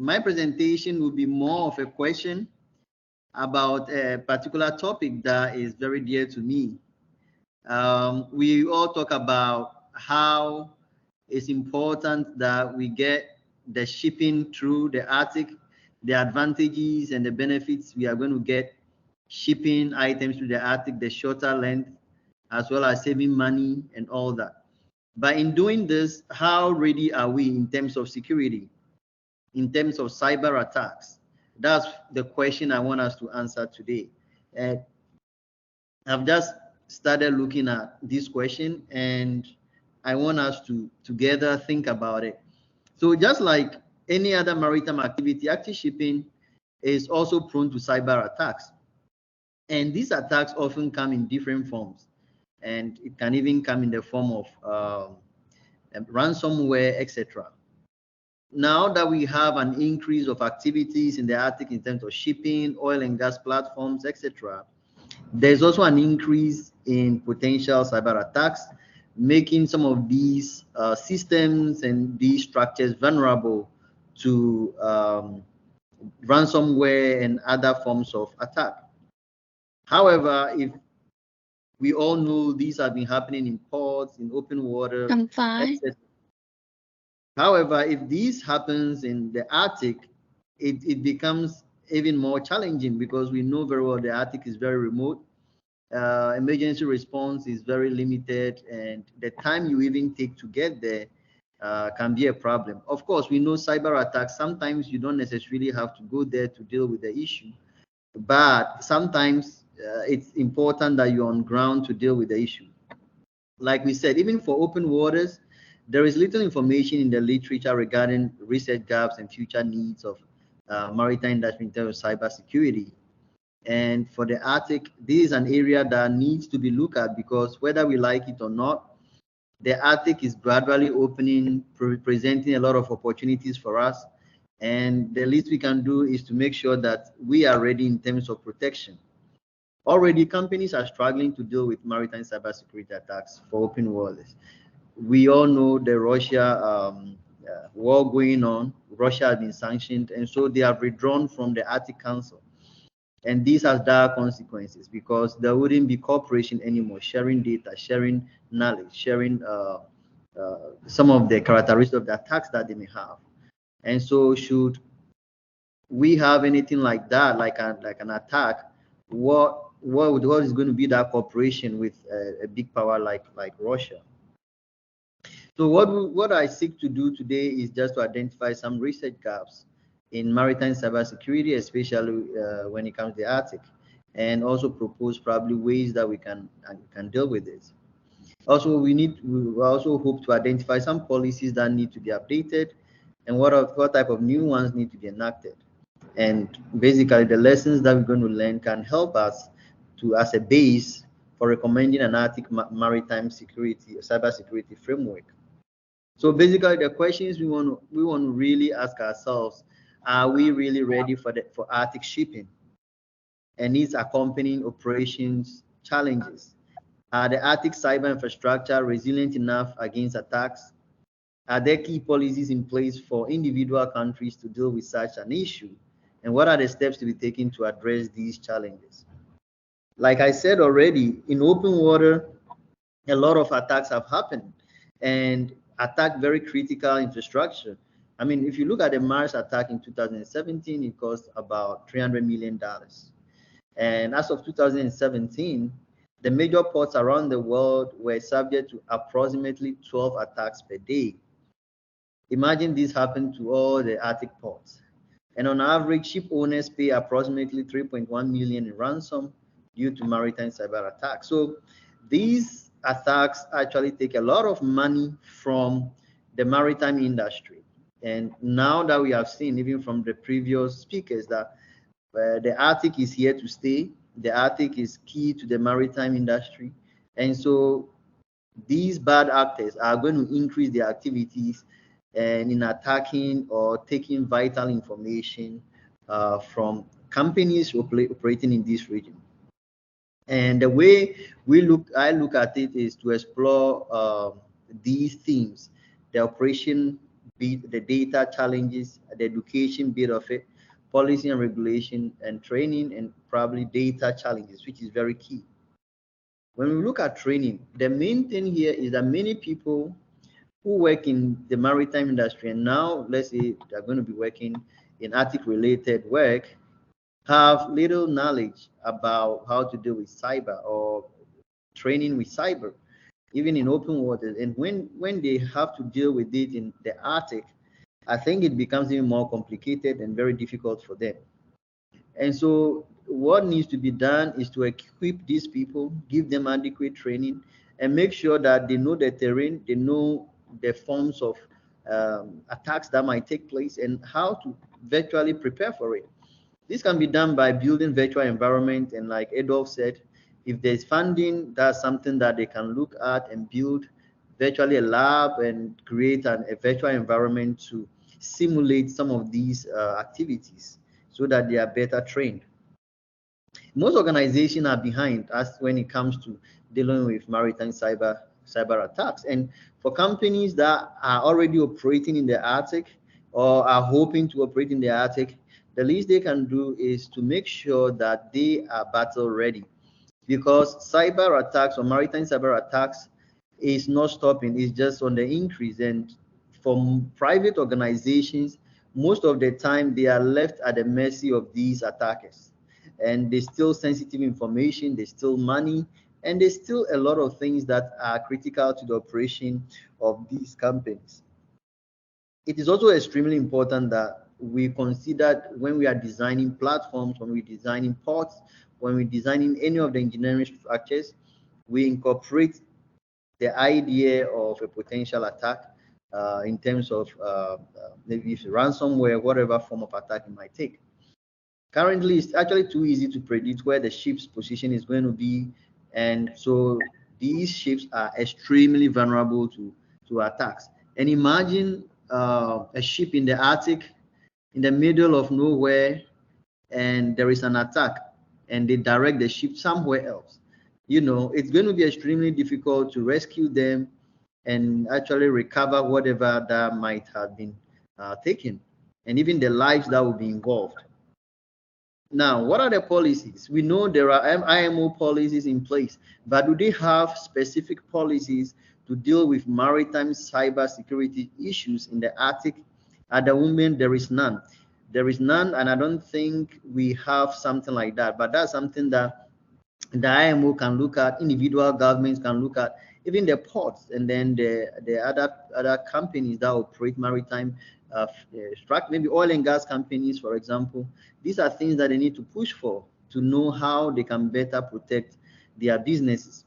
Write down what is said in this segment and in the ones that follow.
my presentation will be more of a question about a particular topic that is very dear to me. We all talk about how it's important that we get the shipping through the Arctic, the advantages and the benefits we are going to get shipping items through the Arctic, the shorter length, as well as saving money and all that. But in doing this, how ready are we in terms of security, in terms of cyber attacks? That's the question I want us to answer today. I've just started looking at this question, and I want us to together think about it. So just like any other maritime activity, active shipping is also prone to cyber attacks. And these attacks often come in different forms. And it can even come in the form of ransomware, etc. Now that we have an increase of activities in the Arctic in terms of shipping, oil and gas platforms, etc., there's also an increase in potential cyber attacks, making some of these systems and these structures vulnerable to ransomware and other forms of attack. However, if we all know these have been happening in ports, in open water, etc. However, if this happens in the Arctic, it becomes even more challenging because we know very well the Arctic is very remote. Emergency response is very limited, and the time you even take to get there can be a problem. Of course, we know cyber attacks, sometimes you don't necessarily have to go there to deal with the issue, but sometimes it's important that you're on ground to deal with the issue. Like we said, even for open waters, there is little information in the literature regarding research gaps and future needs of maritime industry in terms of cybersecurity. And for the Arctic, this is an area that needs to be looked at because whether we like it or not, the Arctic is gradually opening, presenting a lot of opportunities for us. And the least we can do is to make sure that we are ready in terms of protection. Already, companies are struggling to deal with maritime cybersecurity attacks for open waters. We all know the Russia war going on. Russia has been sanctioned, and so they have withdrawn from the Arctic Council. And this has dire consequences because there wouldn't be cooperation anymore, sharing data, sharing knowledge, sharing some of the characteristics of the attacks that they may have. And so should we have anything like that, like an attack, what is going to be that cooperation with a big power like Russia? So what I seek to do today is just to identify some research gaps in maritime cybersecurity, especially when it comes to the Arctic, and also propose probably ways that we can deal with this. Also, we also hope to identify some policies that need to be updated, and what type of new ones need to be enacted. And basically, the lessons that we're going to learn can help us as a base for recommending an Arctic maritime security or cybersecurity framework. So basically, the questions we want to really ask ourselves: are we really ready for Arctic shipping and its accompanying operations challenges? Are the Arctic cyber infrastructure resilient enough against attacks? Are there key policies in place for individual countries to deal with such an issue? And what are the steps to be taken to address these challenges? Like I said already, in open water, a lot of attacks have happened and attacked very critical infrastructure. I mean, if you look at the Mars attack in 2017, it cost about $300 million. And as of 2017, the major ports around the world were subject to approximately 12 attacks per day. Imagine this happened to all the Arctic ports. And on average, ship owners pay approximately $3.1 million in ransom due to maritime cyber attacks. So these attacks actually take a lot of money from the maritime industry. And now that we have seen, even from the previous speakers, that the Arctic is here to stay, the Arctic is key to the maritime industry. And so these bad actors are going to increase their activities and in attacking or taking vital information from companies operating in this region. And the way I look at it is to explore these themes: the operation bit, the data challenges, the education bit of it, policy and regulation and training, and probably data challenges, which is very key. When we look at training, the main thing here is that many people who work in the maritime industry, and now let's say they're going to be working in Arctic related work, have little knowledge about how to deal with cyber or training with cyber, even in open waters. And when they have to deal with it in the Arctic, I think it becomes even more complicated and very difficult for them. And so what needs to be done is to equip these people, give them adequate training, and make sure that they know the terrain, they know the forms of attacks that might take place, and how to virtually prepare for it. This can be done by building virtual environment, and like Adolf said, if there's funding, that's something that they can look at and build virtually a lab and create a virtual environment to simulate some of these activities so that they are better trained. Most organizations are behind us when it comes to dealing with maritime cyber attacks. And for companies that are already operating in the Arctic or are hoping to operate in the Arctic, the least they can do is to make sure that they are battle ready, because cyber attacks or maritime cyber attacks is not stopping, it's just on the increase. And from private organizations, most of the time they are left at the mercy of these attackers, and they steal sensitive information, they steal money, and there's still a lot of things that are critical to the operation of these companies. It is also extremely important that we consider, when we are designing platforms, when we're designing ports, when we're designing any of the engineering structures, we incorporate the idea of a potential attack in terms of maybe if ransomware, whatever form of attack it might take. Currently, it's actually too easy to predict where the ship's position is going to be, and so these ships are extremely vulnerable to attacks. And imagine a ship in the Arctic, in the middle of nowhere, and there is an attack, and they direct the ship somewhere else. You know, it's going to be extremely difficult to rescue them and actually recover whatever that might have been taken, and even the lives that will be involved. Now, what are the policies? We know there are IMO policies in place, but do they have specific policies to deal with maritime cyber security issues in the Arctic? At the moment, there is none. There is none, and I don't think we have something like that. But that's something that the IMO can look at, individual governments can look at, even the ports, and then the other companies that operate maritime maybe oil and gas companies, for example. These are things that they need to push for, to know how they can better protect their businesses.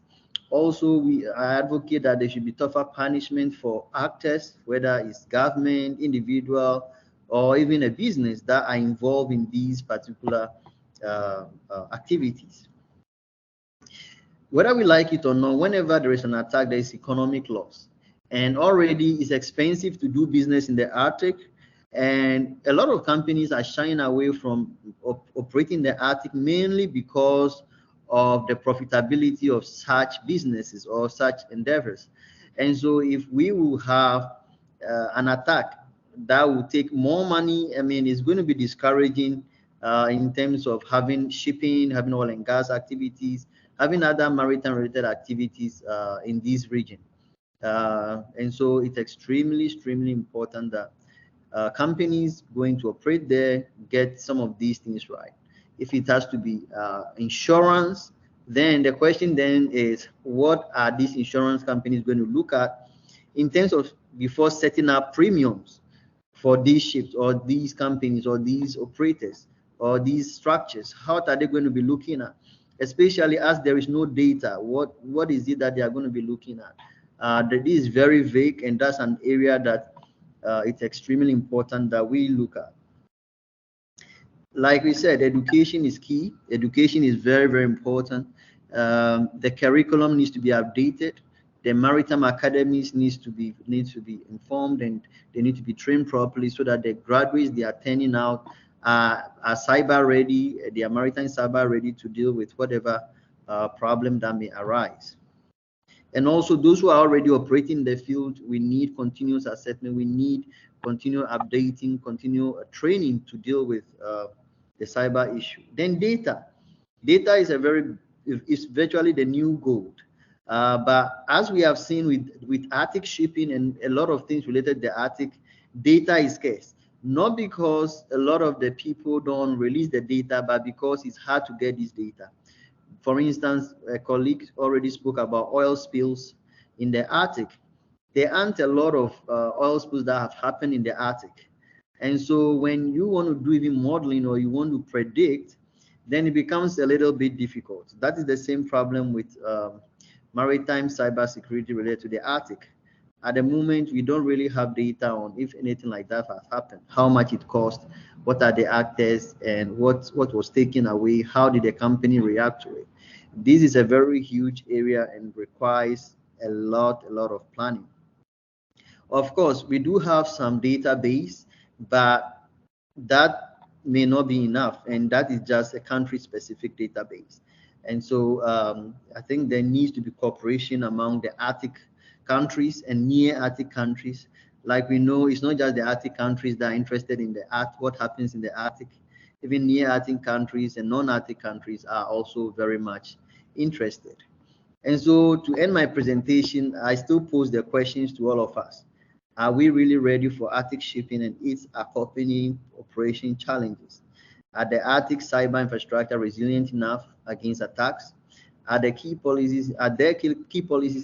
Also, we advocate that there should be tougher punishment for actors, whether it's government, individual, or even a business that are involved in these particular activities. Whether we like it or not, whenever there is an attack, there is economic loss. And already it's expensive to do business in the Arctic. And a lot of companies are shying away from operating in the Arctic, mainly because of the profitability of such businesses or such endeavors. And so if we will have an attack that will take more money, I mean, it's going to be discouraging in terms of having shipping, having oil and gas activities, having other maritime related activities in this region. And so it's extremely important that companies going to operate there get some of these things right. If it has to be insurance, then the question then is, what are these insurance companies going to look at in terms of before setting up premiums for these ships or these companies or these operators or these structures? How are they going to be looking at, especially as there is no data? What is it that they are going to be looking at? That is very vague, and that's an area that it's extremely important that we look at. Like we said, education is key. Education is very important. The curriculum needs to be updated. The maritime academies needs to be informed, and they need to be trained properly so that the graduates they are turning out are cyber ready. They are maritime cyber ready to deal with whatever problem that may arise. And also those who are already operating in the field, we need continuous assessment, we need continual updating, continual training to deal with the cyber issue. Then data. Data is virtually the new gold. But as we have seen with Arctic shipping and a lot of things related to the Arctic, data is scarce. Not because a lot of the people don't release the data, but because it's hard to get this data. For instance, a colleague already spoke about oil spills in the Arctic. There aren't a lot of oil spills that have happened in the Arctic. And so when you want to do even modeling or you want to predict, then it becomes a little bit difficult. That is the same problem with maritime cybersecurity related to the Arctic. At the moment, we don't really have data on if anything like that has happened, how much it cost, what are the actors, and what was taken away, how did the company react to it. This is a very huge area and requires a lot of planning. Of course, we do have some database, but that may not be enough, and that is just a country-specific database. And so I think there needs to be cooperation among the Arctic countries and near Arctic countries. Like we know, it's not just the Arctic countries that are interested in what happens in the Arctic. Even near Arctic countries and non-Arctic countries are also very much interested. And so to end my presentation, I still pose the questions to all of us. Are we really ready for Arctic shipping and its accompanying operation challenges? Are the Arctic cyber infrastructure resilient enough against attacks? Are there key policies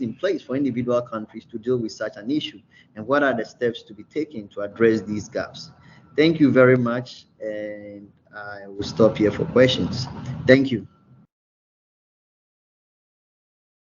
in place for individual countries to deal with such an issue? And what are the steps to be taken to address these gaps? Thank you very much, and I will stop here for questions. Thank you.